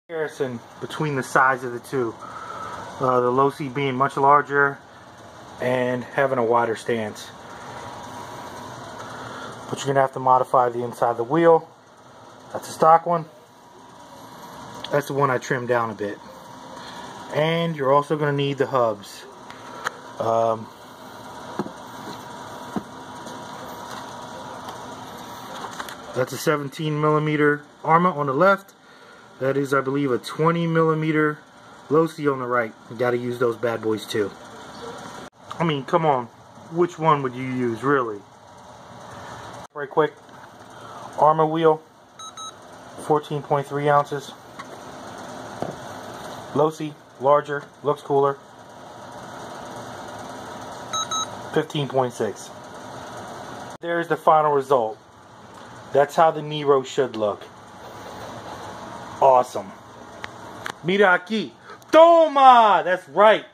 Comparison between the size of the two. The LOSI being much larger and having a wider stance. But you're going to have to modify the inside of the wheel. That's a stock one. That's the one I trimmed down a bit. And you're also going to need the hubs. That's a 17mm ARRMA on the left. That is, I believe, a 20mm LOSI on the right. You got to use those bad boys too. I mean, come on. Which one would you use, really? Right quick. ARRMA wheel, 14.3 ounces. LOSI, larger, looks cooler, 15.6. There's the final result. That's how the Nero should look. Awesome. Mira aquí. Toma! That's right.